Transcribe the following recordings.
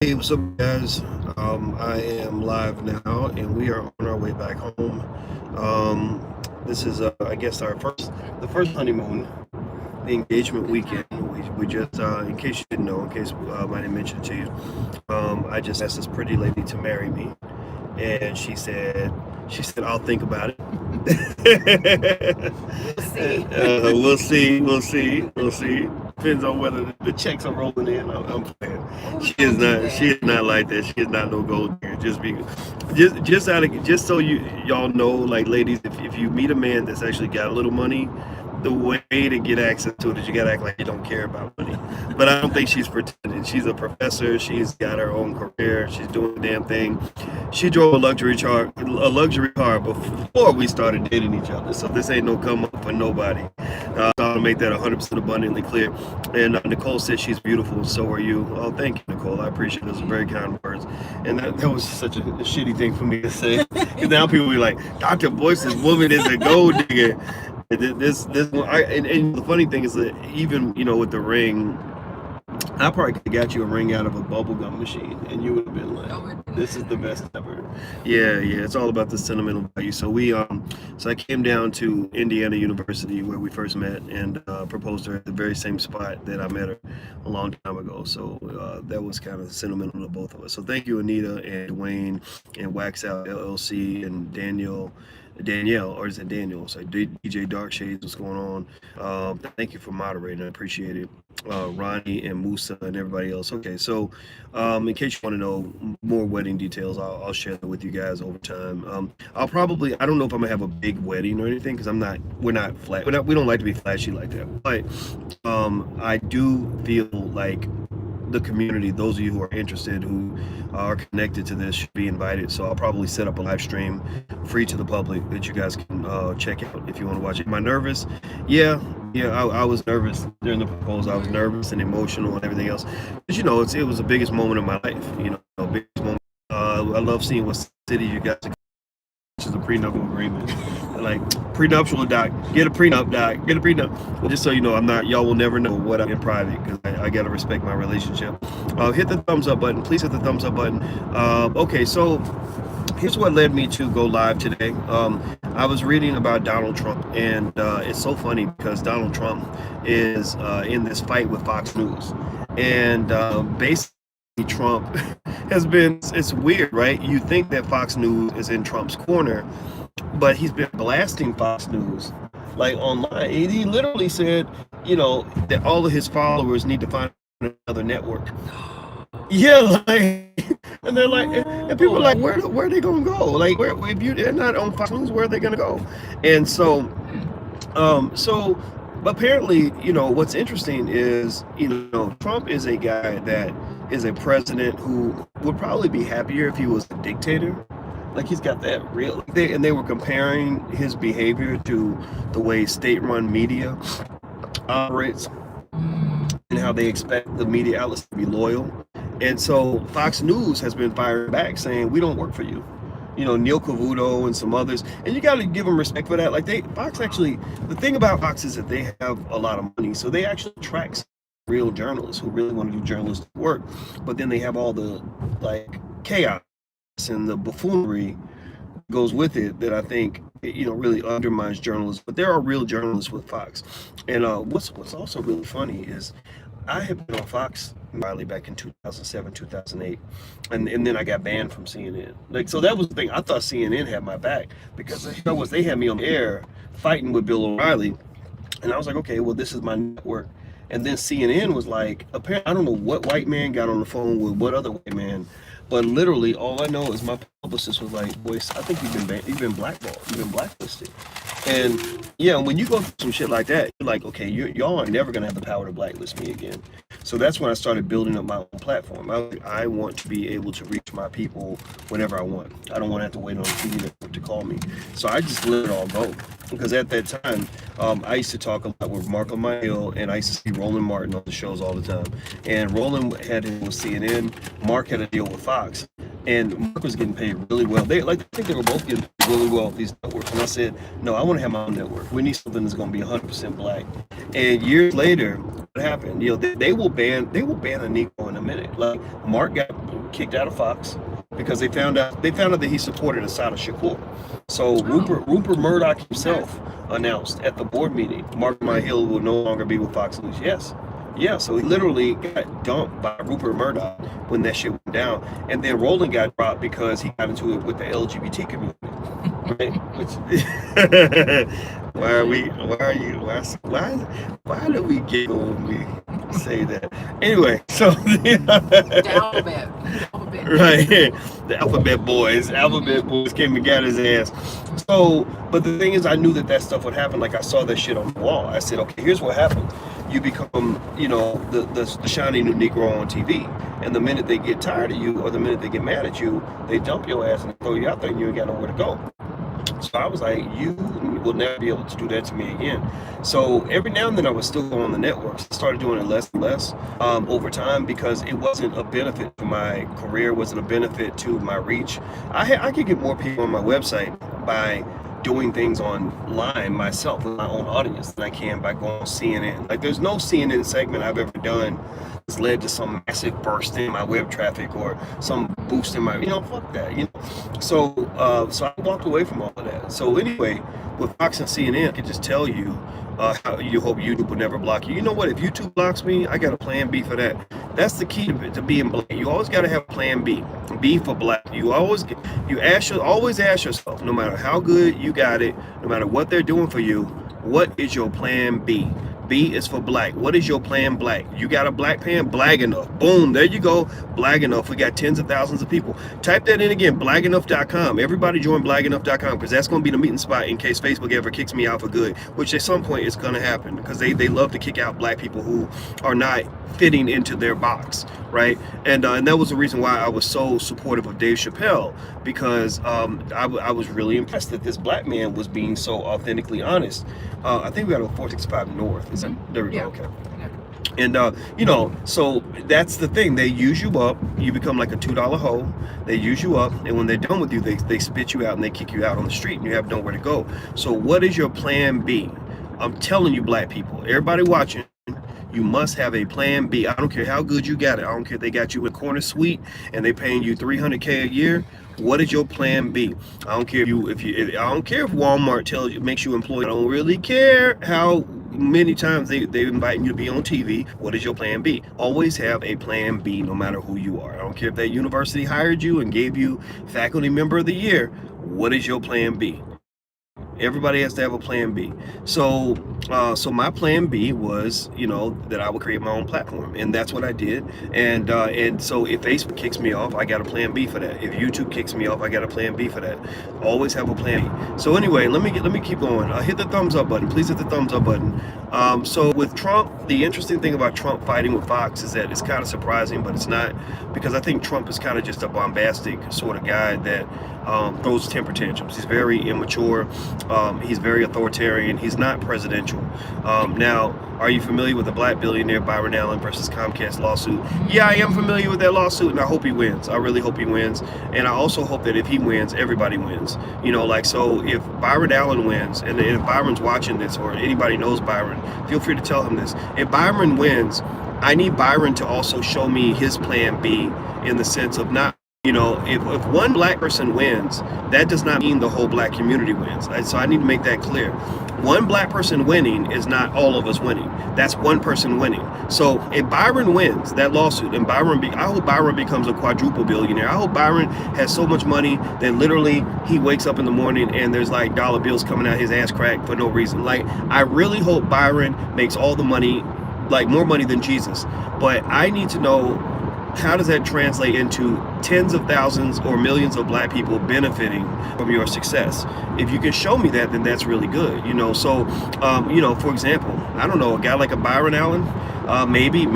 Hey, what's up, guys? I am live now, and we are on our way back home. This is, I guess, the first honeymoon, the engagement weekend. We just, in case you didn't know, in case I didn't mention it to you, I just asked this pretty lady to marry me, and she said, I'll think about it. We'll see. We'll see. Depends on whether the checks are rolling in. I'm playing. Oh, She is don't do not. She that. is not like that. She is not no gold digger. Just so y'all know, like ladies, if you meet a man that's actually got a little money, the way to get access to it is you gotta act like you don't care about money. But I don't think she's pretending. She's a professor. She's got her own career. She's doing the damn thing. She drove a luxury car before we started dating each other. So this ain't no come up for nobody. So I'll make that 100% abundantly clear. And Nicole said she's beautiful, and so are you. Oh, thank you, Nicole. I appreciate those very kind words. And that was such a shitty thing for me to say. Because now people be like, Dr. Boyce's woman is a gold digger. This one, and the funny thing is that even with the ring, I probably could have got you a ring out of a bubblegum machine, and you would have been like, That would have been "This is the better. best ever." Yeah. It's all about the sentimental value. So I came down to Indiana University where we first met, and proposed to her at the very same spot that I met her a long time ago. So that was kind of sentimental to both of us. So thank you, Anita and Dwayne and Wax Out LLC and Danielle, or is it Daniel? So DJ Dark Shades, what's going on? Thank you for moderating. I appreciate it. Ronnie and Musa and everybody else. Okay, so in case you want to know more wedding details, I'll share that with you guys over time. I don't know if I'm gonna have a big wedding or anything because we're not flat, we don't like to be flashy like that. But I do feel like the community, those of you who are interested, who are connected to this, should be invited. So I'll probably set up a live stream free to the public that you guys can check out if you want to watch it. Am I nervous? Yeah, I was nervous during the proposal. I was nervous and emotional and everything else. But it was the biggest moment of my life. Biggest moment. I love seeing what city you guys are, which is a prenuptial agreement. Like prenuptial doc, get a prenup doc, get a prenup. Well, just so you know, I'm not. Y'all will never know what I'm in private because I gotta respect my relationship. Hit the thumbs up button, please. Hit the thumbs up button. Okay, so here's what led me to go live today. I was reading about Donald Trump, and it's so funny because Donald Trump is in this fight with Fox News, and basically Trump it's weird, right? You think that Fox News is in Trump's corner, but he's been blasting Fox News like online. He literally said, that all of his followers need to find another network. Yeah, like, and they're like, and people are like, where are they gonna go? Like, where if they're not on Fox News, where are they gonna go? And so apparently, what's interesting is, Trump is a guy that is a president who would probably be happier if he was a dictator. Like he's got that real, and they were comparing his behavior to the way state-run media operates and how they expect the media outlets to be loyal. And so Fox News has been firing back saying, we don't work for you. Neil Cavuto and some others. And you got to give them respect for that. Like Fox actually, the thing about Fox is that they have a lot of money. So they actually attract real journalists who really want to do journalistic work. But then they have all the like chaos and the buffoonery goes with it that I think really undermines journalism. But there are real journalists with Fox, and what's also really funny is I had been on Fox Riley back in 2007, 2008, and then I got banned from CNN. Like so that was the thing. I thought CNN had my back because they had me on the air fighting with Bill O'Reilly, and I was like, okay, well this is my network. And then CNN was like, apparently, I don't know what white man got on the phone with what other white man, but literally all I know is my publicist was like, Boyce, I think you've been blackballed, you've been blacklisted. And yeah, when you go through some shit like that, you're like, okay, y'all are never gonna have the power to blacklist me again. So that's when I started building up my own platform. I want to be able to reach my people whenever I want. I don't want to have to wait on a TV network to call me. So I just let it all go. Because at that time, I used to talk a lot with Mark Lamayo, and I used to see Roland Martin on the shows all the time. And Roland had it with CNN, Mark had a deal with Fox. and Mark was getting paid really well. I think they were both getting paid really well at these networks. And I said, no, I want to have my own network. We need something that's going to be 100% black. And years later, what happened? They will ban a Negro in a minute. Like Mark got kicked out of Fox because they found out that he supported Assata Shakur. So Rupert Murdoch himself announced at the board meeting, Mark Hill will no longer be with Fox News. Yes. Yeah, so he literally got dumped by Rupert Murdoch when that shit went down. And then Roland got dropped because he got into it with the LGBT community. Right? Why do we giggle when we say that? Anyway, so the alphabet. Right, the alphabet boys came and got his ass. So, but the thing is, I knew that stuff would happen. Like I saw that shit on the wall. I said, okay, here's what happened. You become, the shiny new Negro on TV, and the minute they get tired of you, or the minute they get mad at you, they dump your ass and throw you out there, and you ain't got nowhere to go. So I was like, you will never be able to do that to me again. So every now and then I would still go on the networks. I started doing it less and less over time because it wasn't a benefit to my career, wasn't a benefit to my reach. I could get more people on my website by doing things online myself with my own audience than I can by going on CNN. Like there's no CNN segment I've ever done that's led to some massive burst in my web traffic or some boost in my, fuck that, So I walked away from all of that. So anyway, with Fox and CNN, I can just tell you how you hope YouTube will never block you. You know what? If YouTube blocks me, I got a plan B for that. That's the key to being black. You always got to have plan B. B for black. You always ask yourself, no matter how good you got it, no matter what they're doing for you, what is your plan B? B is for black. What is your plan black? You got a black plan? Black enough. Boom, there you go. Black enough. We got tens of thousands of people. Type that in again, blackenough.com. Everybody join blackenough.com because that's going to be the meeting spot in case Facebook ever kicks me out for good, which at some point is going to happen because they love to kick out black people who are not fitting into their box, right? And that was the reason why I was so supportive of Dave Chappelle, because I was really impressed that this black man was being so authentically honest. I think we got a 465 North. There we go. Okay. And so that's the thing. They use you up. You become like a $2 hoe. They use you up, and when they're done with you, they spit you out and they kick you out on the street, and you have nowhere to go. So what is your plan B? I'm telling you, black people, everybody watching, you must have a plan B. I don't care how good you got it. I don't care if they got you a corner suite and they paying you $300K a year. What is your plan B? I don't care if I don't care if Walmart makes you employed. I don't really care how many times they invite you to be on TV. What is your plan B? Always have a plan B, no matter who you are. I don't care if that university hired you and gave you faculty member of the year. What is your plan B? Everybody has to have a plan B. So my plan B was, that I would create my own platform, and that's what I did. And so if Facebook kicks me off, I got a plan B for that. If YouTube kicks me off, I got a plan B for that. Always have a plan B. So anyway, let me keep going. Hit the thumbs up button. Please hit the thumbs up button. So with Trump, the interesting thing about Trump fighting with Fox is that it's kind of surprising, but it's not, because I think Trump is kind of just a bombastic sort of guy that throws temper tantrums. He's very immature. He's very authoritarian. He's not presidential. Now, are you familiar with the black billionaire Byron Allen versus Comcast lawsuit? Yeah, I am familiar with that lawsuit, and I hope he wins. I really hope he wins. And I also hope that if he wins, everybody wins. So if Byron Allen wins, and if Byron's watching this, or anybody knows Byron, feel free to tell him this. If Byron wins, I need Byron to also show me his plan B, in the sense of not, if one black person wins, that does not mean the whole black community wins. So I need to make that clear. One black person winning is not all of us winning. That's one person winning. So if Byron wins that lawsuit, and I hope Byron becomes a quadruple billionaire. I hope Byron has so much money that literally he wakes up in the morning and there's like dollar bills coming out his ass crack for no reason. Like, I really hope Byron makes all the money, like more money than Jesus. But I need to know, how does that translate into tens of thousands or millions of black people benefiting from your success? If you can show me that, then that's really good. So, for example, I don't know, a guy like a Byron Allen, maybe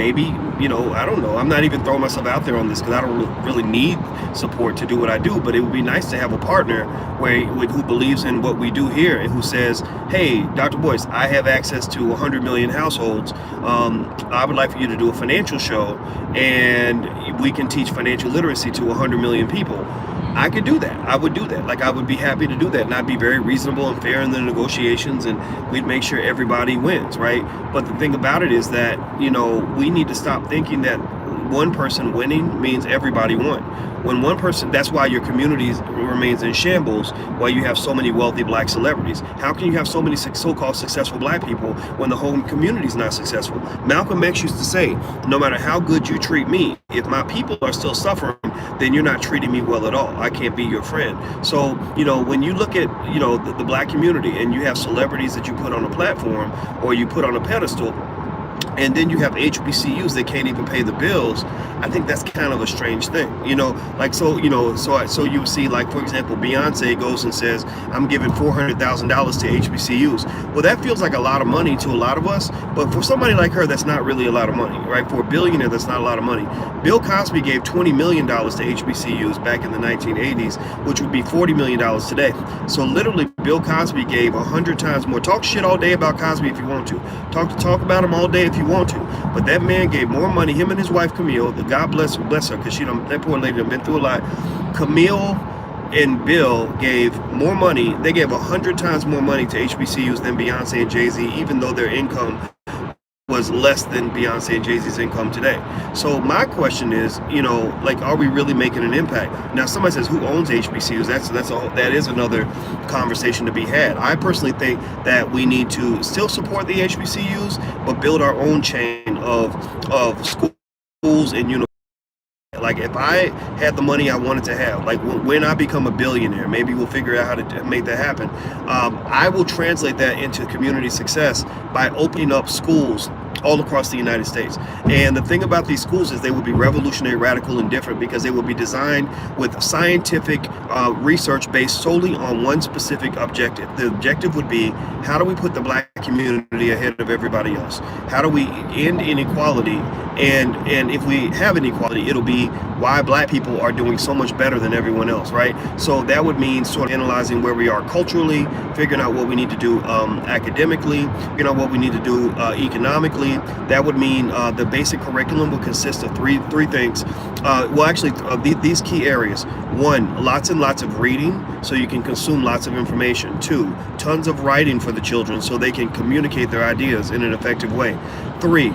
I don't know. I'm not even throwing myself out there on this because I don't really need support to do what I do. But it would be nice to have a partner who believes in what we do here and who says, hey, Dr. Boyce, I have access to 100 million households. I would like for you to do a financial show, and we can teach financial literacy to 100 million people. I could do that. I would do that. Like, I would be happy to do that, and I'd be very reasonable and fair in the negotiations, and we'd make sure everybody wins, right? But the thing about it is that, we need to stop thinking that one person winning means everybody won. When one person, that's why your community remains in shambles, why you have so many wealthy black celebrities. How can you have so many so-called successful black people when the whole community is not successful? Malcolm X used to say, no matter how good you treat me, if my people are still suffering, then you're not treating me well at all. I can't be your friend. So, when you look at, the black community, and you have celebrities that you put on a platform or you put on a pedestal, and then you have HBCUs that can't even pay the bills, I think that's kind of a strange thing, so you see, like, for example, Beyonce goes and says, I'm giving $400,000 to HBCUs. Well, that feels like a lot of money to a lot of us, but for somebody like her, that's not really a lot of money, right? For a billionaire, that's not a lot of money. Bill Cosby gave $20 million to HBCUs back in the 1980s, which would be $40 million today. So literally, Bill Cosby gave 100 times more. Talk shit all day about Cosby if you want to. Talk about him all day if you want to. But that man gave more money, him and his wife Camille, God bless her, because that poor lady has been through a lot. Camille and Bill gave more money. They gave 100 times more money to HBCUs than Beyonce and Jay-Z, even though their income was less than Beyonce and Jay-Z's income today. So my question is, are we really making an impact? Now, somebody says, who owns HBCUs? That is another conversation to be had. I personally think that we need to still support the HBCUs, but build our own chain of schools and universities. Like, if I had the money I wanted to have, like when I become a billionaire, maybe we'll figure out how to make that happen. I will translate that into community success by opening up schools all across the United States. And the thing about these schools is they will be revolutionary, radical, and different because they will be designed with scientific research based solely on one specific objective. The objective would be, how do we put the black community ahead of everybody else? How do we end inequality? And if we have inequality, it'll be why black people are doing so much better than everyone else, right? So that would mean sort of analyzing where we are culturally, figuring out what we need to do academically, what we need to do economically. That would mean the basic curriculum will consist of three things. These key areas. 1, lots and lots of reading so you can consume lots of information. 2, tons of writing for the children so they can communicate their ideas in an effective way. 3,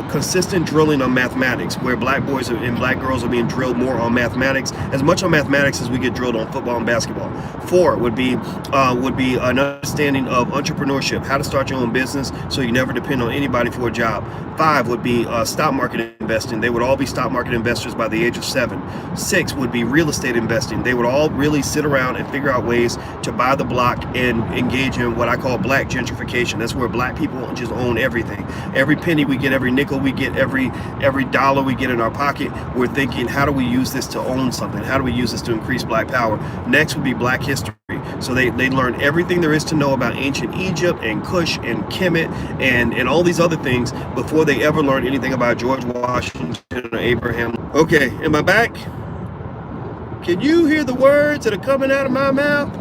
consistent drilling on mathematics, where black boys and black girls are being drilled more on mathematics, as much on mathematics as we get drilled on football and basketball. 4 would be an understanding of entrepreneurship, how to start your own business so you never depend on anybody for a job. 5 would be stock market investing. They would all be stock market investors by the age of 7. 6 would be real estate investing. They would all really sit around and figure out ways to buy the block and engage in what I call black gentrification. That's where black people just own everything. Every penny we get, every nickel we get, every dollar we get in our pocket, we're thinking, how do we use this to own something? How do we use this to increase black power? Next would be black history. So they learn everything there is to know about ancient Egypt and Kush and Kemet and all these other things before they ever learn anything about George Washington or Abraham. Okay, am I back? Can you hear the words that are coming out of my mouth?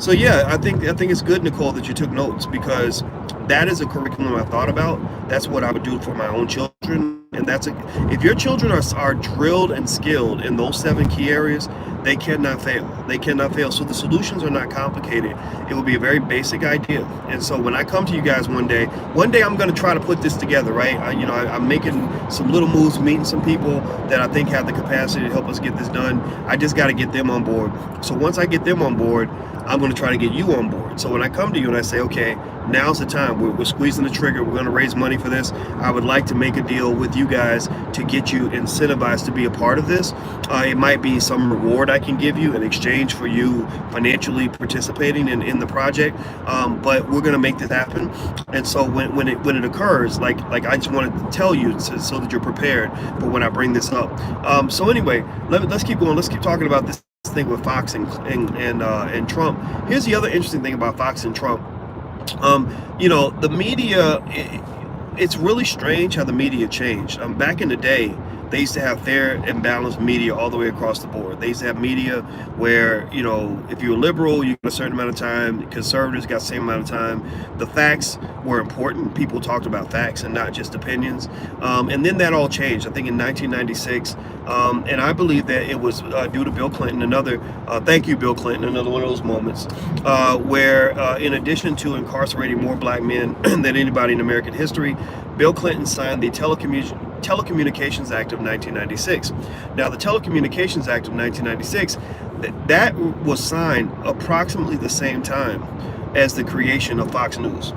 So yeah, I think it's good, Nicole, that you took notes, because that is a curriculum I thought about. That's what I would do for my own children. And if your children are drilled and skilled in those 7 key areas, they cannot fail. They cannot fail. So the solutions are not complicated. It will be a very basic idea. And so when I come to you guys one day I'm going to try to put this together, right? I'm making some little moves, meeting some people that I think have the capacity to help us get this done. I just got to get them on board. So once I get them on board, I'm going to try to get you on board. So when I come to you and I say, okay, now's the time, we're squeezing the trigger, we're going to raise money for this, I would like to make a deal with you guys to get you incentivized to be a part of this. It might be some reward I can give you in exchange for you financially participating in the project, but we're going to make this happen. And so when it occurs, like I just wanted to tell you so that you're prepared for when I bring this up. So anyway, let's keep going. Let's keep talking about this thing with Fox and Trump. Here's the other interesting thing about Fox and Trump. The media, it's really strange how the media changed. Back in the day, they used to have fair and balanced media all the way across the board. They used to have media where, you know, if you were liberal, you got a certain amount of time. Conservatives got the same amount of time. The facts were important. People talked about facts and not just opinions. And then that all changed, I think, in 1996. And I believe that it was due to Bill Clinton, thank you, Bill Clinton, another one of those moments where, in addition to incarcerating more black men than anybody in American history, Bill Clinton signed the Telecommunications Act of 1996. Now, the Telecommunications Act of 1996, that was signed approximately the same time as the creation of Fox News,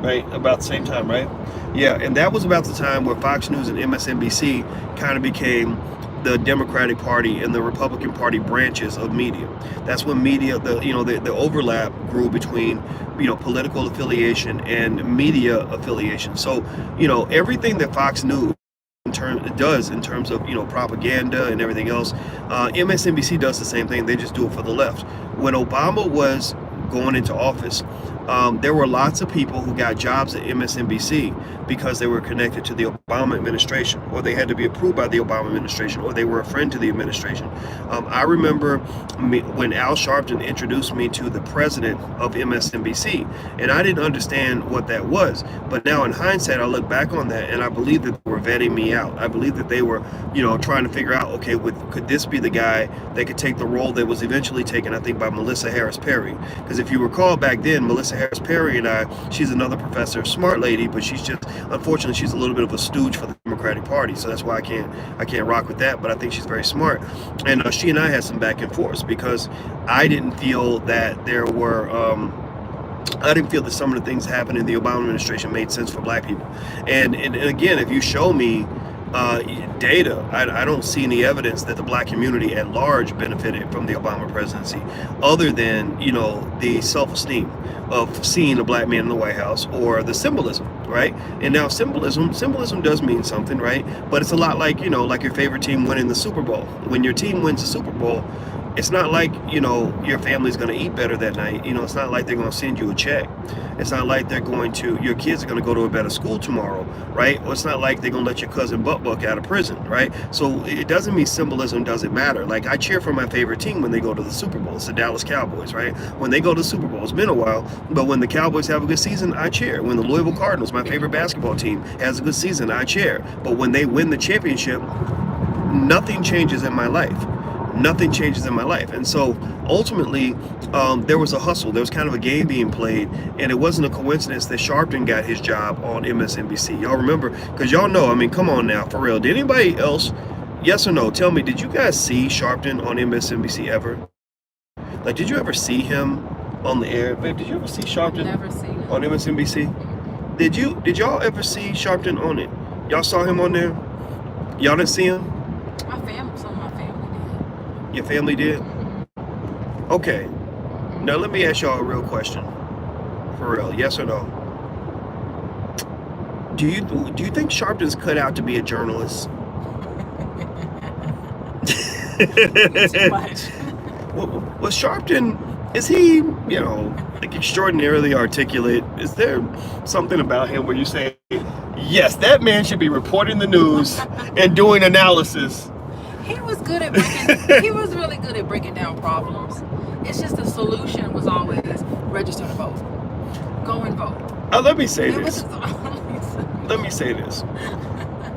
right? About the same time, right? Yeah, and that was about the time where Fox News and MSNBC kind of became the Democratic Party and the Republican Party branches of media. That's when media, the overlap grew between, political affiliation and media affiliation. So, everything that Fox News does in terms of propaganda and everything else, MSNBC does the same thing. They just do it for the left. When Obama was going into office, there were lots of people who got jobs at MSNBC because they were connected to the Obama administration, or they had to be approved by the Obama administration, or they were a friend to the administration. I remember when Al Sharpton introduced me to the president of MSNBC, and I didn't understand what that was. But now in hindsight, I look back on that, and I believe that they were vetting me out. I believe that they were, trying to figure out, okay, could this be the guy that could take the role that was eventually taken, I think, by Melissa Harris Perry? Because if you recall back then, Melissa Harris Perry and she's another professor, smart lady, but unfortunately, she's a little bit of a stooge for the Democratic Party, so that's why I can't rock with that. But I think she's very smart, and she and I had some back and forth because I didn't feel that I didn't feel that some of the things happening in the Obama administration made sense for black people. And again, if you show me data, I don't see any evidence that the black community at large benefited from the Obama presidency, other than the self-esteem of seeing a black man in the White House, or the symbolism, right? And now symbolism does mean something, right? But it's a lot like like your favorite team winning the Super Bowl. When your team wins the Super Bowl, it's not like your family's going to eat better that night. It's not like they're going to send you a check. It's not like your kids are going to go to a better school tomorrow, right? Or it's not like they're going to let your cousin buck out of prison, right? So it doesn't mean symbolism doesn't matter. Like, I cheer for my favorite team when they go to the Super Bowl. It's the Dallas Cowboys, right? When they go to the Super Bowl, it's been a while, but when the Cowboys have a good season, I cheer. When the Louisville Cardinals, my favorite basketball team, has a good season, I cheer. But when they win the championship, nothing changes in my life. Nothing changes in my life. And so ultimately, there was a hustle. There was kind of a game being played, and it wasn't a coincidence that Sharpton got his job on MSNBC. Y'all remember? Because y'all know, come on now, for real. Did anybody else, yes or no, tell me, did you guys see Sharpton on MSNBC ever? Like, did you ever see him on the air? Babe, did you ever see Sharpton on MSNBC? Did y'all ever see Sharpton on it? Y'all saw him on there? Y'all didn't see him? Some of my family did. Your family did? Okay. Now let me ask y'all a real question. For real, yes or no? Do you think Sharpton's cut out to be a journalist? Too much. Was Sharpton, is he, like extraordinarily articulate? Is there something about him where you say, yes, that man should be reporting the news and doing analysis? He was he was really good at breaking down problems. It's just the solution was always register to vote. Go and vote. Let me say this. Let me say this.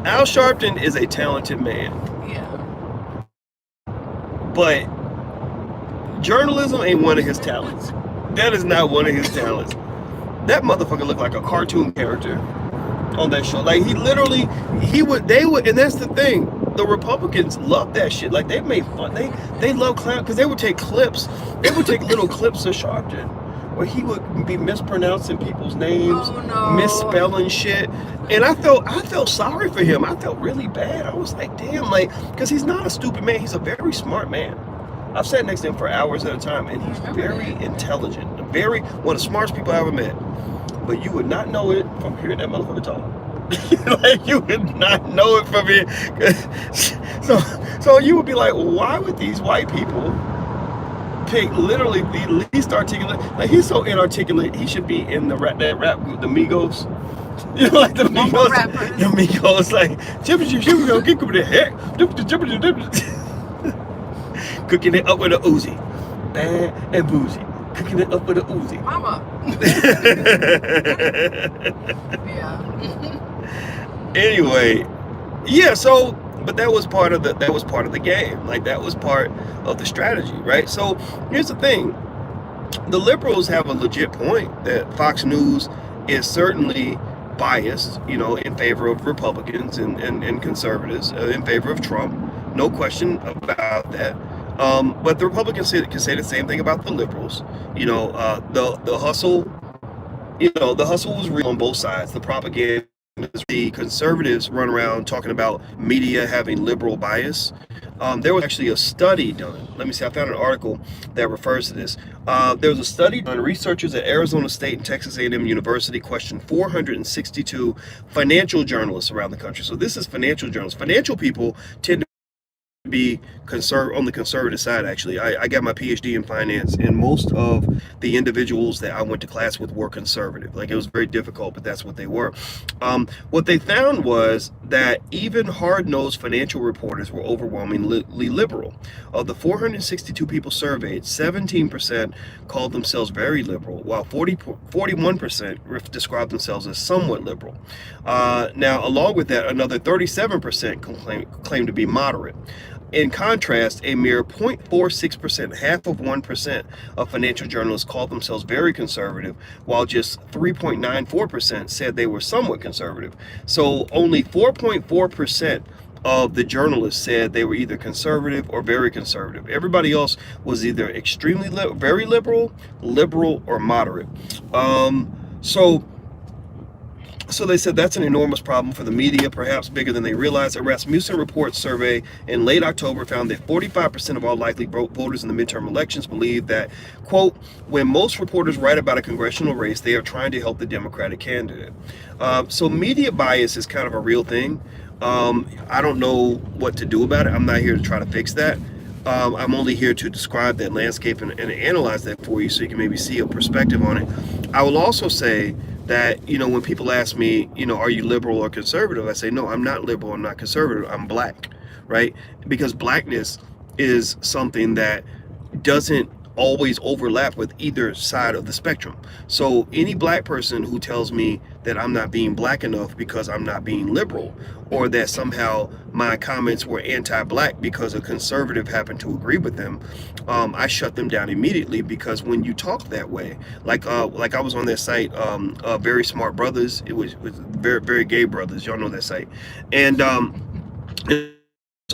Al Sharpton is a talented man. Yeah. But journalism ain't one of his talents. That is not one of his talents. That motherfucker looked like a cartoon character on that show. Like, they would, and that's the thing. The Republicans love that shit. Like, they made fun. They love clown, because they would take clips. They would take little clips of Sharpton where he would be mispronouncing people's names, misspelling shit. And I felt sorry for him. I felt really bad. I was like, damn, like, because he's not a stupid man. He's a very smart man. I've sat next to him for hours at a time, and he's very intelligent. One of the smartest people I ever met. But you would not know it from hearing that motherfucker talk. Like, you would not know it from here. So you would be like, why would these white people pick literally the least articulate? Like, he's so inarticulate, he should be in that rap group, the Migos. You know, like the Mumble Migos. rappers. The Migos, like, get the heck. Cooking it up with a Uzi. Bad and bougie. Cooking it up with a Uzi. Mama. Yeah. Anyway, yeah, so but that was part of the game. Like that was part of the strategy, right? So here's the thing. The liberals have a legit point that Fox News is certainly biased, you know, in favor of Republicans and conservatives, in favor of Trump. No question about that. But the Republicans can say the same thing about the liberals. You know, the hustle, you know, the hustle was real on both sides. The propaganda. The conservatives run around talking about media having liberal bias. There was actually a study done. Let me see, I found an article that refers to this. There was a study done. Researchers at Arizona State and Texas A&M University questioned 462 financial journalists around the country. So this is financial journalists. Financial people tend to be on the conservative side. Actually, I got my PhD in finance, and most of the individuals that I went to class with were conservative. Like, it was very difficult, but that's what they were. What they found was that even hard-nosed financial reporters were overwhelmingly liberal. Of the 462 people surveyed, 17% called themselves very liberal, while 41% described themselves as somewhat liberal. Now, along with that, another 37% claimed to be moderate. In contrast, a mere 0.46%, half of 1% of financial journalists called themselves very conservative, while just 3.94% said they were somewhat conservative. So only 4.4% of the journalists said they were either conservative or very conservative. Everybody else was either extremely very liberal, or moderate. So they said that's an enormous problem for the media, perhaps bigger than they realize. A Rasmussen Report survey in late October found that 45% of all likely voters in the midterm elections believe that, quote, when most reporters write about a congressional race, they are trying to help the Democratic candidate. So media bias is kind of a real thing. I don't know what to do about it. I'm not here to try to fix that. I'm only here to describe that landscape and analyze that for you so you can maybe see a perspective on it. I will also say that, you know, when people ask me, you know, are you liberal or conservative? I say, no, I'm not liberal, I'm not conservative, I'm black, right? Because blackness is something that doesn't always overlap with either side of the spectrum. So any black person who tells me that I'm not being black enough because I'm not being liberal, or that somehow my comments were anti-black because a conservative happened to agree with them, I shut them down immediately. Because when you talk that way, like I was on that site, Very Smart Brothers, it was very, very gay brothers, y'all know that site, and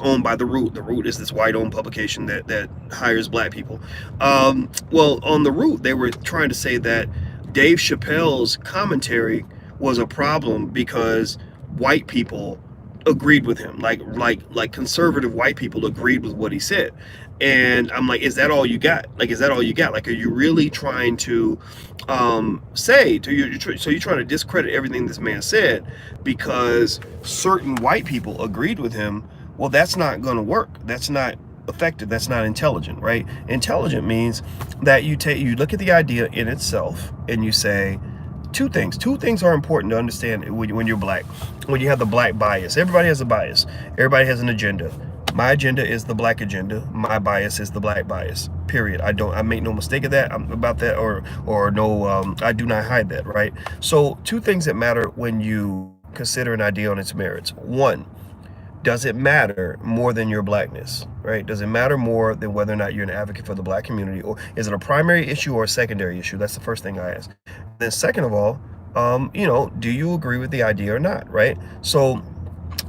owned by The Root. The Root is this white-owned publication that hires black people. Well, on The Root, they were trying to say that Dave Chappelle's commentary was a problem because white people agreed with him, like conservative white people agreed with what he said. And I'm like, is that all you got? Like, is that all you got? Like, are you really trying to say to you? So you're trying to discredit everything this man said because certain white people agreed with him? Well, that's not going to work. That's not effective. That's not intelligent, right? Intelligent means that you look at the idea in itself and you say, two things are important to understand when you're black, when you have the black bias. Everybody has a bias. Everybody has an agenda. My agenda is the black agenda. My bias is the black bias, period. I make no mistake of that about that, or no, I do not hide that, right? So two things that matter when you consider an idea on its merits. One, does it matter more than your blackness, right? Does it matter more than whether or not you're an advocate for the black community, or is it a primary issue or a secondary issue? That's the first thing I ask. Then second of all, you know, do you agree with the idea or not, right? So,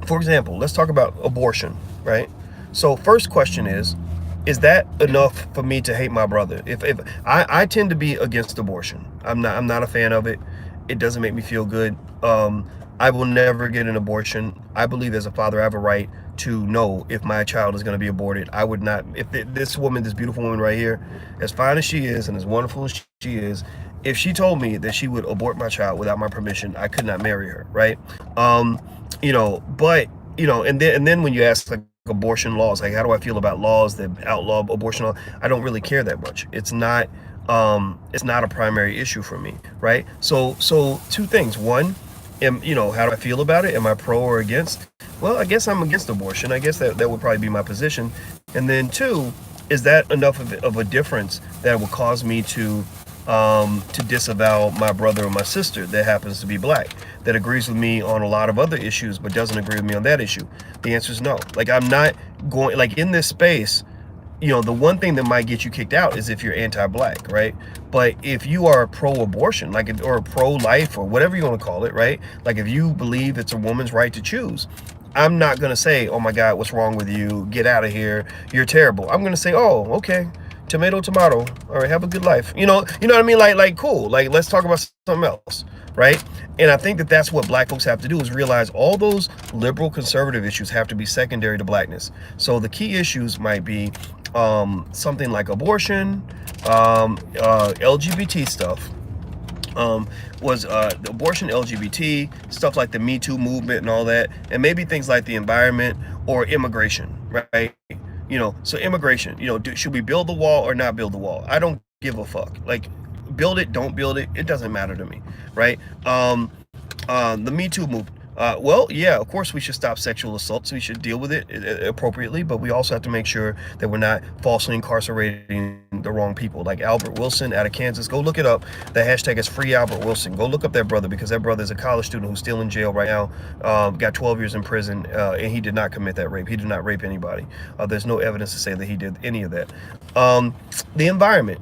for example, let's talk about abortion, right? So first question is that enough for me to hate my brother? If I tend to be against abortion. I'm not a fan of it. It doesn't make me feel good. I will never get an abortion. I believe as a father, I have a right to know if my child is going to be aborted. I would not, if this beautiful woman right here, as fine as she is and as wonderful as she is, if she told me that she would abort my child without my permission, I could not marry her, right? You know, but, you know, and then when you ask, like, abortion laws, like, how do I feel about laws that outlaw abortion? I don't really care that much. It's not a primary issue for me, right? So two things. One, How do I feel about it? Am I pro or against? Well, I guess I'm against abortion. I guess that would probably be my position. And then two, is that enough of a difference that will cause me to disavow my brother or my sister that happens to be black, that agrees with me on a lot of other issues but doesn't agree with me on that issue? The answer is no. Like, I'm not going, like, in this space, the one thing that might get you kicked out is if you're anti-black, right? But if you are pro-abortion, or pro-life, or whatever you want to call it, right? Like, if you believe it's a woman's right to choose, I'm not going to say, oh my God, what's wrong with you? Get out of here. You're terrible. I'm going to say, oh, okay. Tomato, tomato. All right, have a good life. You know what I mean? Like, cool. Like, let's talk about something else, right? And I think that that's what black folks have to do, is realize all those liberal conservative issues have to be secondary to blackness. So the key issues might be something like abortion, LGBT stuff, was the abortion, LGBT stuff, like the Me Too movement and all that, and maybe things like the environment or immigration, right? So immigration, should we build the wall or not build the wall? I don't give a fuck. Like, build it, don't build it, it doesn't matter to me, right? The Me Too movement. Well, yeah, of course we should stop sexual assaults. We should deal with it appropriately, but we also have to make sure that we're not falsely incarcerating the wrong people. Like Albert Wilson out of Kansas. Go look it up. The hashtag is Free Albert Wilson. Go look up that brother, because that brother is a college student who's still in jail right now. Got 12 years in prison, and he did not commit that rape. He did not rape anybody. There's no evidence to say that he did any of that. The environment.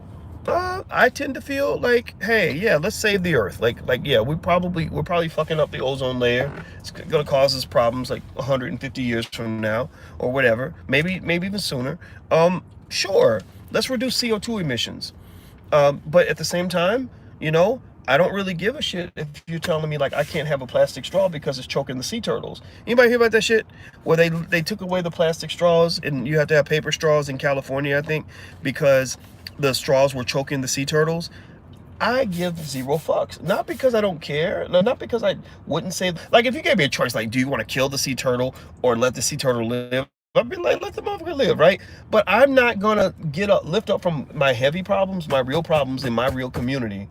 I tend to feel like, hey, yeah, let's save the earth. Yeah, we're probably fucking up the ozone layer. It's gonna cause us problems like 150 years from now or whatever. Maybe even sooner. Sure, let's reduce CO2 emissions. But at the same time, I don't really give a shit if you're telling me, like, I can't have a plastic straw because it's choking the sea turtles. Anybody hear about that shit? Where they took away the plastic straws and you have to have paper straws in California, I think, because the straws were choking the sea turtles. I give zero fucks. Not because I don't care. Not because I wouldn't say, like, if you gave me a choice, like, do you want to kill the sea turtle or let the sea turtle live? I'd be like, let the motherfucker live, right? But I'm not gonna lift up from my heavy problems, my real problems in my real community,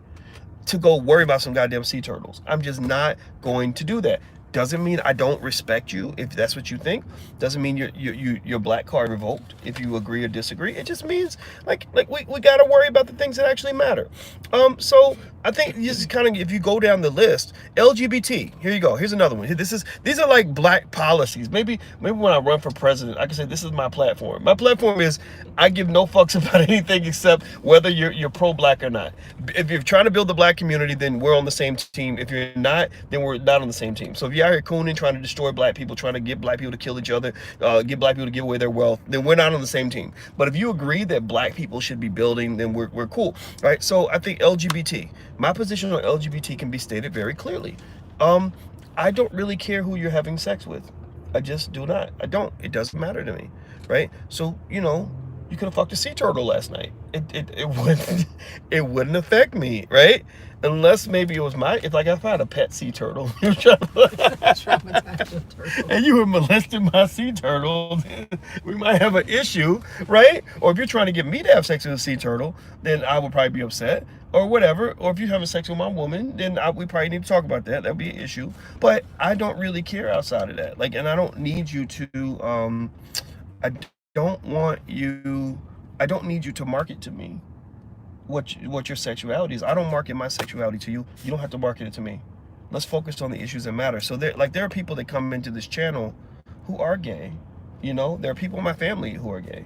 to go worry about some goddamn sea turtles. I'm just not going to do that. Doesn't mean I don't respect you if that's what you think. Doesn't mean your black card revoked if you agree or disagree. It just means like we got to worry about the things that actually matter. So I think this is kind of, if you go down the list, LGBT. Here you go. Here's another one. These are like black policies. Maybe when I run for president, I can say this is my platform. My platform is I give no fucks about anything except whether you're pro-black or not. If you're trying to build the black community, then we're on the same team. If you're not, then we're not on the same team. So if you're out here cooning, trying to destroy black people, trying to get black people to kill each other, get black people to give away their wealth, then we're not on the same team. But if you agree that black people should be building, then we're cool, right? So I think LGBT. My position on LGBT can be stated very clearly. I don't really care who you're having sex with. I just do not. I don't. It doesn't matter to me, right? So, you could have fucked a sea turtle last night. It wouldn't affect me, right? Unless maybe it was if I had a pet sea turtle, and you were molesting my sea turtle, we might have an issue, right? Or if you're trying to get me to have sex with a sea turtle, then I would probably be upset, or whatever. Or if you're having sex with my woman, then we probably need to talk about that. That'd be an issue. But I don't really care outside of that. Like, and I don't need you to. I don't need you to market to me what your sexuality is. I don't market my sexuality to you. You don't have to market it to me. Let's focus on the issues that matter. So there are people that come into this channel who are gay. There are people in my family who are gay.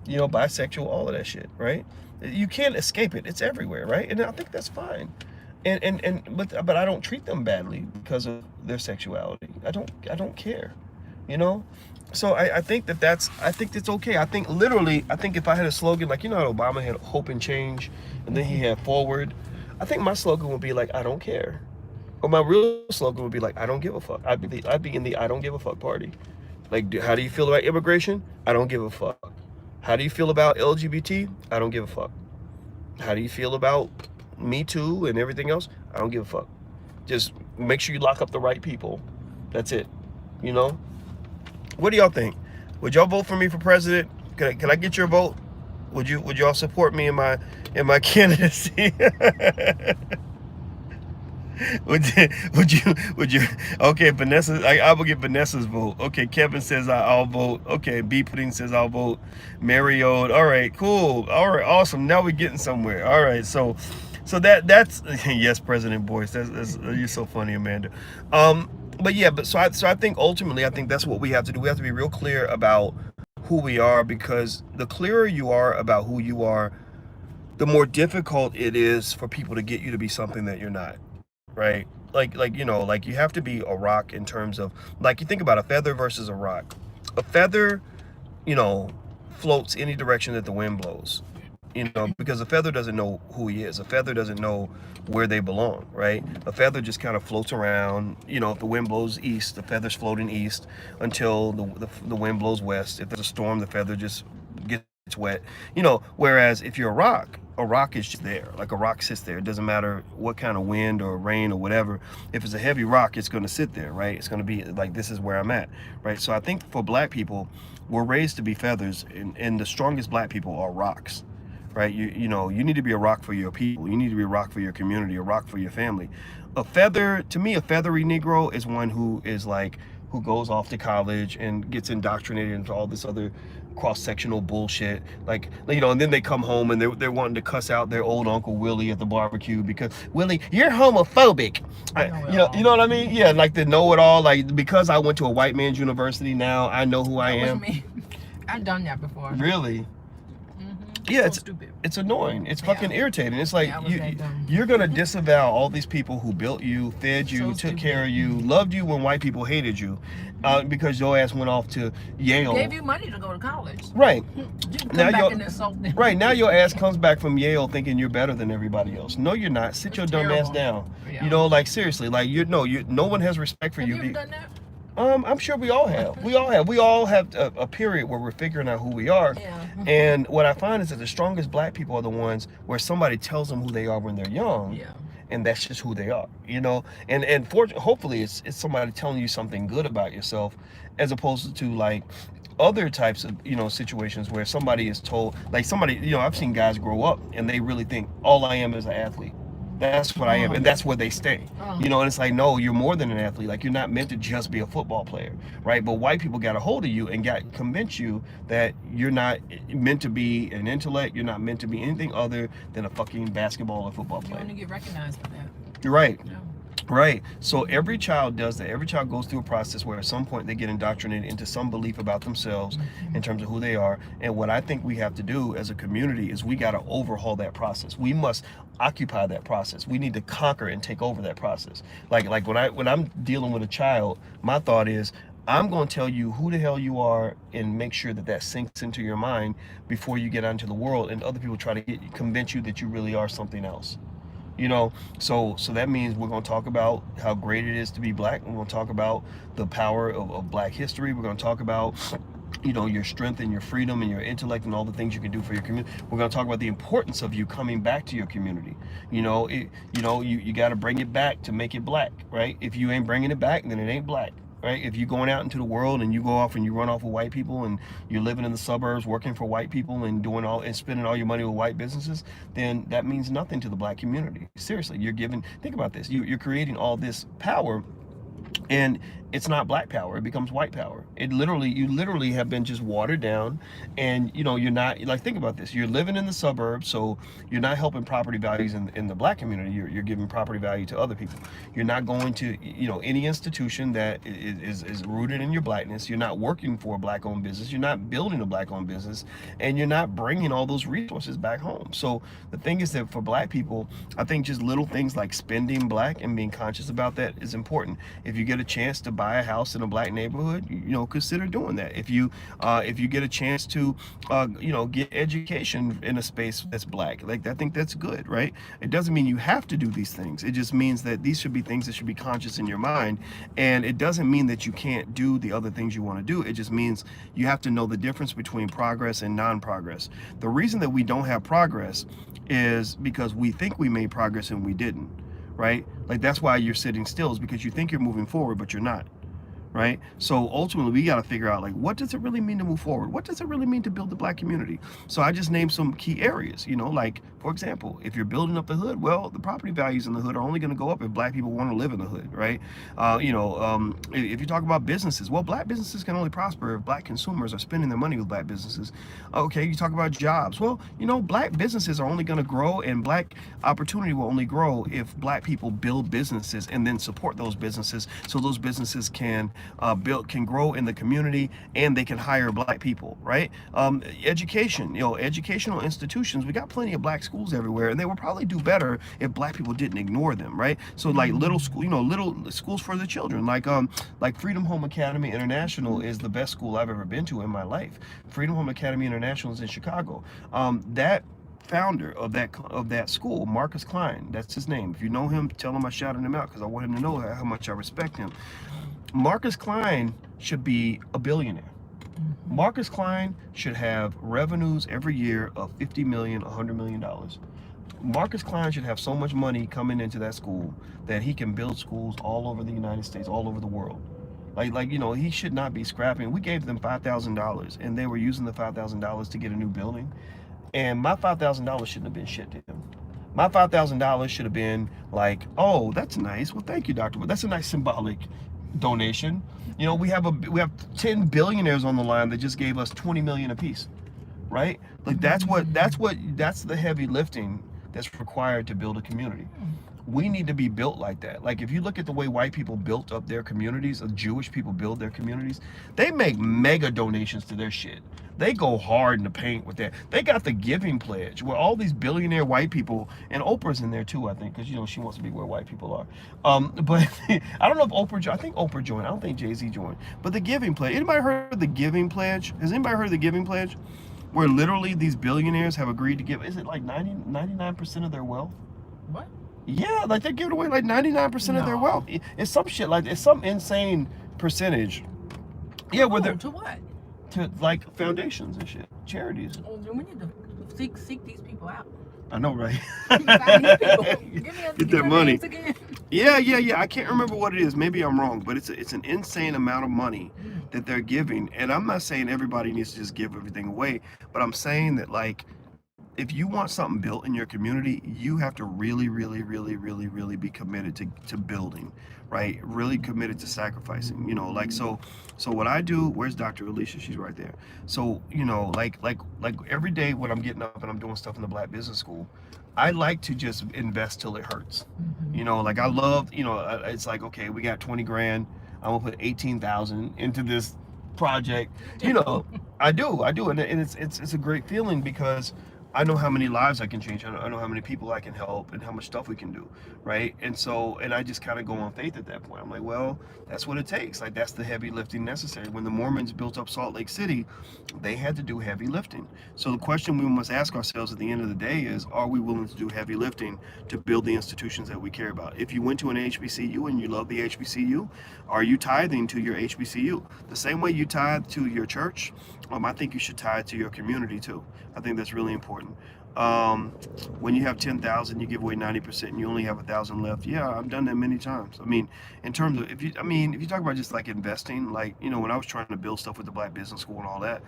Bisexual, all of that shit, right? You can't escape it. It's everywhere, right? And I think that's fine. But I don't treat them badly because of their sexuality. I don't care. So I think that's okay. I think if I had a slogan, like, how Obama had hope and change, and then he had forward, I think my slogan would be like, I don't care. Or my real slogan would be like, I don't give a fuck. I'd be in the I don't give a fuck party. Like, how do you feel about immigration? I don't give a fuck. How do you feel about LGBT? I don't give a fuck. How do you feel about Me Too and everything else? I don't give a fuck. Just make sure you lock up the right people. That's it. What do y'all think? Would y'all vote for me for president? Can I get your vote? Would y'all support me in my candidacy? would you okay, Vanessa, I will get Vanessa's vote. Okay, Kevin says I'll vote. Okay, B Pudding says I'll vote. Mario, all right, cool. All right, awesome. Now we're getting somewhere. All right, so that's yes, President Boyce. That's you're so funny, Amanda. But yeah, so I think ultimately I think that's what we have to do. We have to be real clear about who we are, because the clearer you are about who you are, the more difficult it is for people to get you to be something that you're not, right? Like like you have to be a rock in terms of, like, you think about a feather versus a rock. A feather, you know, floats any direction that the wind blows. Because a feather doesn't know who he is. A feather doesn't know where they belong, right? A feather just kind of floats around. If the wind blows east, the feather's floating east until the wind blows west. If there's a storm, the feather just gets wet. Whereas if you're a rock is just there. Like, a rock sits there. It doesn't matter what kind of wind or rain or whatever. If it's a heavy rock, it's going to sit there, right? It's going to be like, this is where I'm at, right? So I think for black people, we're raised to be feathers, and the strongest black people are rocks, right? You need to be a rock for your people. You need to be a rock for your community, a rock for your family. A feather, to me, a feathery Negro is one who goes off to college and gets indoctrinated into all this other cross-sectional bullshit, and then they come home and they're wanting to cuss out their old Uncle Willie at the barbecue because, Willie, you're homophobic. You know what I mean? Yeah, like the know-it-all, like, because I went to a white man's university, now I know who I am. Me. I've done that before. Really? Yeah, so stupid. It's annoying. It's fucking irritating. It's like, you're gonna disavow all these people who built you, fed you, took care of you, loved you when white people hated you, because your ass went off to Yale. Gave you money to go to college. Right. Right now your ass comes back from Yale thinking you're better than everybody else. No, you're not. Sit your dumb ass down. Yeah. Like, seriously, like, no one has respect for you. Have you ever done that? I'm sure we all have. We all have a period where we're figuring out who we are. Yeah. And what I find is that the strongest black people are the ones where somebody tells them who they are when they're young. Yeah. And that's just who they are, and hopefully it's somebody telling you something good about yourself, as opposed to like other types of situations where somebody is told, like, somebody, I've seen guys grow up and they really think all I am is an athlete. That's what I am, and that's where they stay. And it's like, no, you're more than an athlete. Like, you're not meant to just be a football player, right? But white people got a hold of you and convinced you that you're not meant to be an intellect. You're not meant to be anything other than a fucking basketball or football player. You want to get recognized for that. You're right. Yeah. Right. So every child does that. Every child goes through a process where at some point they get indoctrinated into some belief about themselves in terms of who they are. And what I think we have to do as a community is we got to overhaul that process. We must occupy that process. We need to conquer and take over that process. Like when I'm dealing with a child, my thought is, I'm going to tell you who the hell you are and make sure that sinks into your mind before you get out into the world and other people try to convince you that you really are something else. So that means we're going to talk about how great it is to be black. We're going to talk about the power of black history. We're going to talk about your strength and your freedom and your intellect and all the things you can do for your community. We're going to talk about the importance of you coming back to your community. You got to bring it back to make it black, right? If you ain't bringing it back, then it ain't black. Right? If you're going out into the world and you go off and you run off with white people and you're living in the suburbs working for white people and spending all your money with white businesses, then that means nothing to the black community. Seriously, think about this. You're creating all this power, and it's not black power, it becomes white power. You literally have been just watered down, and you're not, like, think about this. You're living in the suburbs, so you're not helping property values in the black community. You're giving property value to other people. You're not going to any institution that is rooted in your blackness. You're not working for a black owned business. You're not building a black owned business, and you're not bringing all those resources back home. So the thing is that for black people, I think just little things like spending black and being conscious about that is important. If you get a chance to buy a house in a black neighborhood, consider doing that. If you get a chance to get education in a space that's black, like, I think that's good, right? It doesn't mean you have to do these things. It just means that these should be things that should be conscious in your mind, and it doesn't mean that you can't do the other things you want to do. It just means you have to know the difference between progress and non-progress. The reason that we don't have progress is because we think we made progress and we didn't, right? Like, that's why you're sitting still, is because you think you're moving forward, but you're not, right? So ultimately, we got to figure out, like, what does it really mean to move forward? What does it really mean to build the Black community? So I just named some key areas, like, for example, if you're building up the hood, well, the property values in the hood are only going to go up if Black people want to live in the hood, right? If you talk about businesses, well, Black businesses can only prosper if Black consumers are spending their money with Black businesses. Okay, you talk about jobs. Well, Black businesses are only going to grow, and Black opportunity will only grow if Black people build businesses and then support those businesses, so those businesses can grow in the community, and they can hire Black people, right? Education, educational institutions, we got plenty of Black schools everywhere, and they would probably do better if Black people didn't ignore them, right? So like little school, little schools for the children, like Freedom Home Academy International is the best school I've ever been to in my life. Freedom Home Academy International is in Chicago. That founder of that school, Marcus Klein, that's his name. If you know him, tell him I shouted him out because I want him to know how much I respect him. Marcus Klein should be a billionaire. Marcus Klein should have revenues every year of $50 million, $100 million. Marcus Klein should have so much money coming into that school that he can build schools all over the United States, all over the world. He should not be scrapping. We gave them $5,000, and they were using the $5,000 to get a new building. And my $5,000 shouldn't have been shit to him. My $5,000 should have been like, oh, that's nice. Well, thank you, Dr. That's a nice symbolic donation. We have 10 billionaires on the line that just gave us 20 million apiece, right? Like that's the heavy lifting that's required to build a community. We need to be built like that. Like if you look at the way white people built up their communities, or Jewish people build their communities, they make mega donations to their shit. They go hard in the paint with that. They got the Giving Pledge, where all these billionaire white people, and Oprah's in there too, I think, because she wants to be where white people are. But I don't know if I think Oprah joined. I don't think Jay-Z joined. But the Giving Pledge. Anybody heard of the Giving Pledge? Has anybody heard of the Giving Pledge? Where literally these billionaires have agreed to give. Is it like 99% of their wealth? What? Yeah, like they're giving away like 99% of their wealth. It's some shit like it's some insane percentage. Yeah, where they're to what? To like foundations and shit, charities. Well, then we need to seek these people out. I know, right? Find these people. Get that money. Yeah. I can't remember what it is. Maybe I'm wrong, but it's an insane amount of money that they're giving. And I'm not saying everybody needs to just give everything away, but I'm saying that like, if you want something built in your community, you have to really, really, really, really, really be committed to building, right? Really committed to sacrificing, so what I do, where's Dr. Alicia? She's right there. So, like every day when I'm getting up and I'm doing stuff in the Black Business School, I like to just invest till it hurts. Like I love, it's like, okay, we got 20 grand. I'm gonna put 18,000 into this project. I do. And it's a great feeling because I know how many lives I can change. I know how many people I can help and how much stuff we can do, right? And I just kind of go on faith at that point. I'm like, well, that's what it takes. Like, that's the heavy lifting necessary. When the Mormons built up Salt Lake City, they had to do heavy lifting. So the question we must ask ourselves at the end of the day is, are we willing to do heavy lifting to build the institutions that we care about? If you went to an HBCU and you love the HBCU, are you tithing to your HBCU? The same way you tithe to your church, I think you should tithe to your community too. I think that's really important. When you have 10,000, you give away 90%, and you only have 1,000 left. Yeah, I've done that many times. I mean, in terms of if you talk about just like investing, like when I was trying to build stuff with the Black Business School and all that,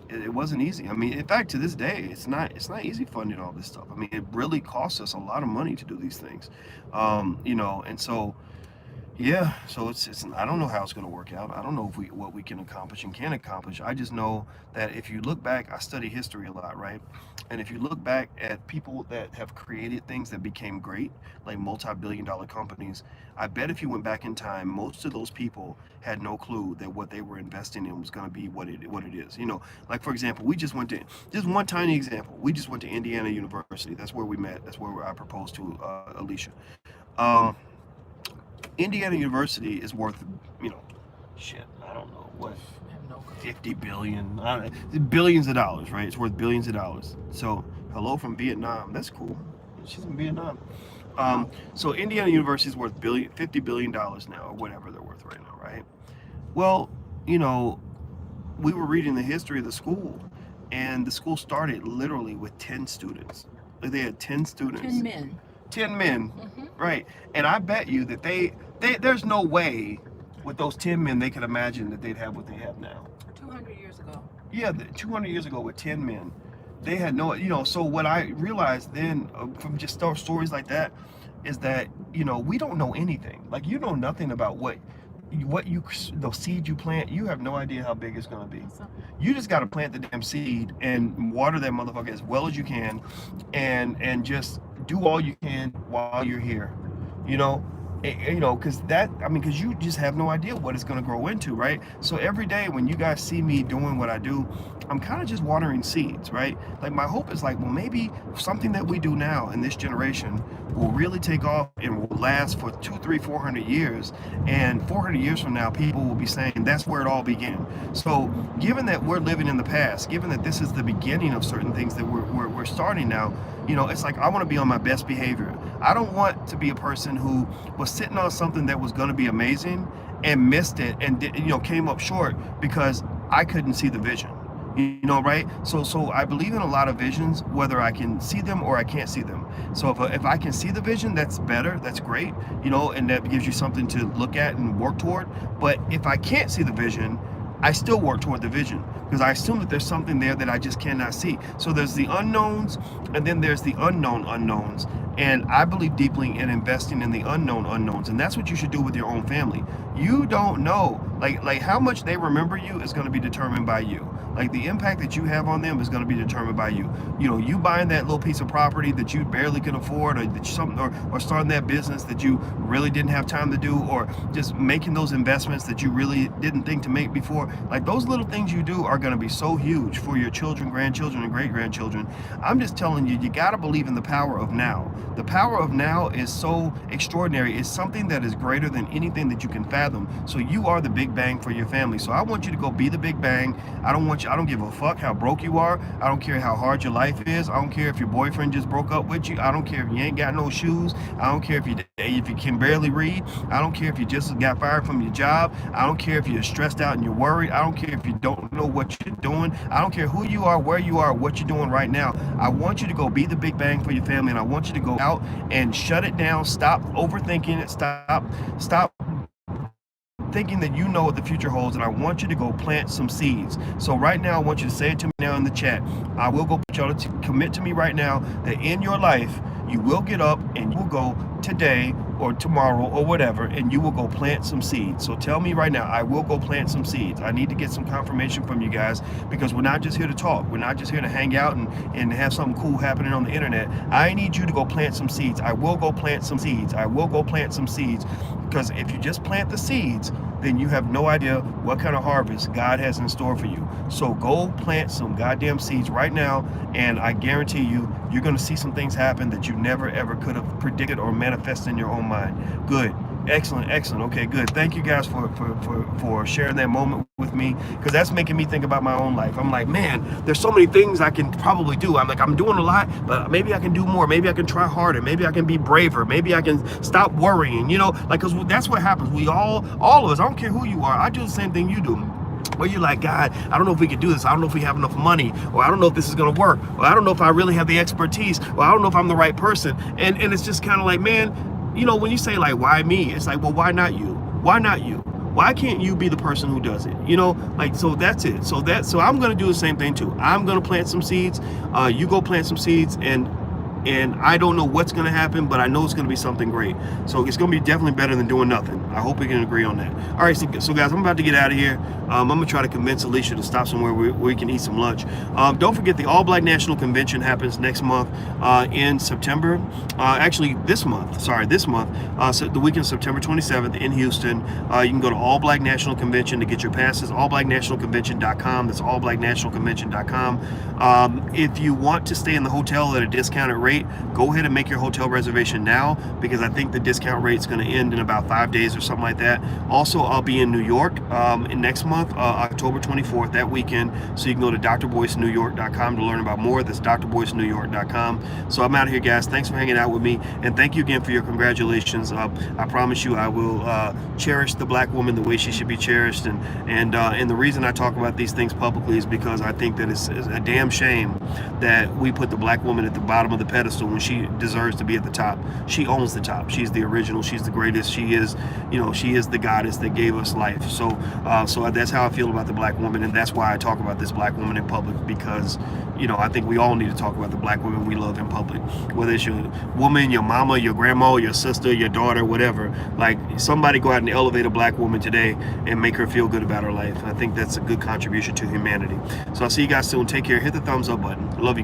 it wasn't easy. I mean, in fact, to this day, it's not easy funding all this stuff. I mean, it really costs us a lot of money to do these things, and so. Yeah, so it's I don't know how it's going to work out. I don't know what we can accomplish and can't accomplish. I just know that if you look back, I study history a lot, right? And if you look back at people that have created things that became great, like multi-billion-dollar companies, I bet if you went back in time, most of those people had no clue that what they were investing in was going to be what it is. Like for example, we just went to just one tiny example. We just went to Indiana University. That's where we met. That's where I proposed to Alicia. Indiana University is worth, I don't know what, 50 billion, billions of dollars, right? It's worth billions of dollars. So, hello from Vietnam. That's cool. She's in Vietnam. So Indiana University is worth $50 billion now, or whatever they're worth right now, right? Well, we were reading the history of the school, and the school started literally with 10 students. Like they had 10 students. 10 men. 10 men, right? And I bet you that there's no way with those 10 men, they could imagine that they'd have what they have now. 200 years ago. Yeah, 200 years ago with 10 men, they had no, so what I realized then from just stories like that is that, we don't know anything. Like, you know nothing about the seed you plant. You have no idea how big it's going to be. You just got to plant the damn seed and water that motherfucker as well as you can, and just do all you can while you're here, because you just have no idea what it's going to grow into, right? So every day when you guys see me doing what I do, I'm kind of just watering seeds, right? Like, my hope is like, well, maybe something that we do now in this generation will really take off and will last for 200, 300, 400 years. And 400 years from now, people will be saying that's where it all began. So given that we're living in the past, given that this is the beginning of certain things that we're starting now, it's like I want to be on my best behavior. I don't want to be a person who was sitting on something that was going to be amazing and missed it and came up short because I couldn't see the vision. Right? So I believe in a lot of visions, whether I can see them or I can't see them. So if I can see the vision, that's better, that's great, and that gives you something to look at and work toward. But if I can't see the vision, I still work toward the vision, because I assume that there's something there that I just cannot see. So there's the unknowns, and then there's the unknown unknowns. And I believe deeply in investing in the unknown unknowns, and that's what you should do with your own family. You don't know, like how much they remember you is going to be determined by you. Like, the impact that you have on them is going to be determined by you. You buying that little piece of property that you barely could afford, or starting that business that you really didn't have time to do, or just making those investments that you really didn't think to make before. Like, those little things you do are going to be so huge for your children, grandchildren, and great-grandchildren. I'm just telling you, you got to believe in the power of now. The power of now is so extraordinary. It's something that is greater than anything that you can fathom. So you are the big bang for your family. So I want you to go be the big bang. I don't give a fuck how broke you are. I don't care how hard your life is. I don't care if your boyfriend just broke up with you. I don't care if you ain't got no shoes. I don't care if you can barely read. I don't care if you just got fired from your job. I don't care if you're stressed out and you're worried. I don't care if you don't know what you're doing. I don't care who you are, where you are, what you're doing right now. I want you to go be the big bang for your family, and I want you to go out and shut it down. Stop overthinking it. Stop thinking that you know what the future holds, and I want you to go plant some seeds. So right now, I want you to say it to me now in the chat. I will go put y'all to commit to me right now that in your life, you will get up and you will go today or tomorrow or whatever, and you will go plant some seeds. So tell me right now, I will go plant some seeds. I need to get some confirmation from you guys, because we're not just here to talk. We're not just here to hang out and have something cool happening on the internet. I need you to go plant some seeds. I will go plant some seeds. I will go plant some seeds. Because if you just plant the seeds, then you have no idea what kind of harvest God has in store for you. So go plant some goddamn seeds right now, and I guarantee you, you're going to see some things happen that you never ever could have predicted or manifested in your own mind. Good. Excellent. Okay, good. Thank you guys for sharing that moment with me, because that's making me think about my own life. I'm like, man, there's so many things I can probably do. I'm doing a lot, but maybe I can do more. Maybe I can try harder. Maybe I can be braver. Maybe I can stop worrying, because that's what happens. We all of us, I don't care who you are, I do the same thing you do. Where you're like, God, I don't know if we can do this. I don't know if we have enough money, or I don't know if this is going to work, or I don't know if I really have the expertise, or I don't know if I'm the right person. And it's just kind of like, man, when you say like, why me? It's like, well, why not you? Why not you? Why can't you be the person who does it? So that's it. So I'm going to do the same thing too. I'm going to plant some seeds. You go plant some seeds, and I don't know what's going to happen, but I know it's going to be something great. So it's going to be definitely better than doing nothing. I hope we can agree on that. All right, so guys, I'm about to get out of here. I'm going to try to convince Alicia to stop somewhere where we can eat some lunch. Don't forget, the All Black National Convention happens next month in September. Actually, this month. So the weekend of September 27th in Houston. You can go to All Black National Convention to get your passes. allblacknationalconvention.com. That's allblacknationalconvention.com. If you want to stay in the hotel at a discounted rate, go ahead and make your hotel reservation now, because I think the discount rate is going to end in about 5 days or something like that. Also, I'll be in New York next month, October 24th, that weekend. So you can go to drboycenewyork.com to learn about more. That's drboycenewyork.com. So I'm out of here, guys. Thanks for hanging out with me, and thank you again for your congratulations. I promise you, I will cherish the black woman the way she should be cherished. And the reason I talk about these things publicly is because I think that it's a damn shame that we put the black woman at the bottom of the pedestal pedestal when she deserves to be at the top. She owns the top. She's the original. She's the greatest. She is, she is the goddess that gave us life. So that's how I feel about the black woman, and that's why I talk about this black woman in public, because I think we all need to talk about the black women we love in public, whether it's your woman, your mama, your grandma, your sister, your daughter, whatever. Like, somebody go out and elevate a black woman today and make her feel good about her life. I think that's a good contribution to humanity. So I'll see you guys soon. Take care. Hit the thumbs up button. Love you.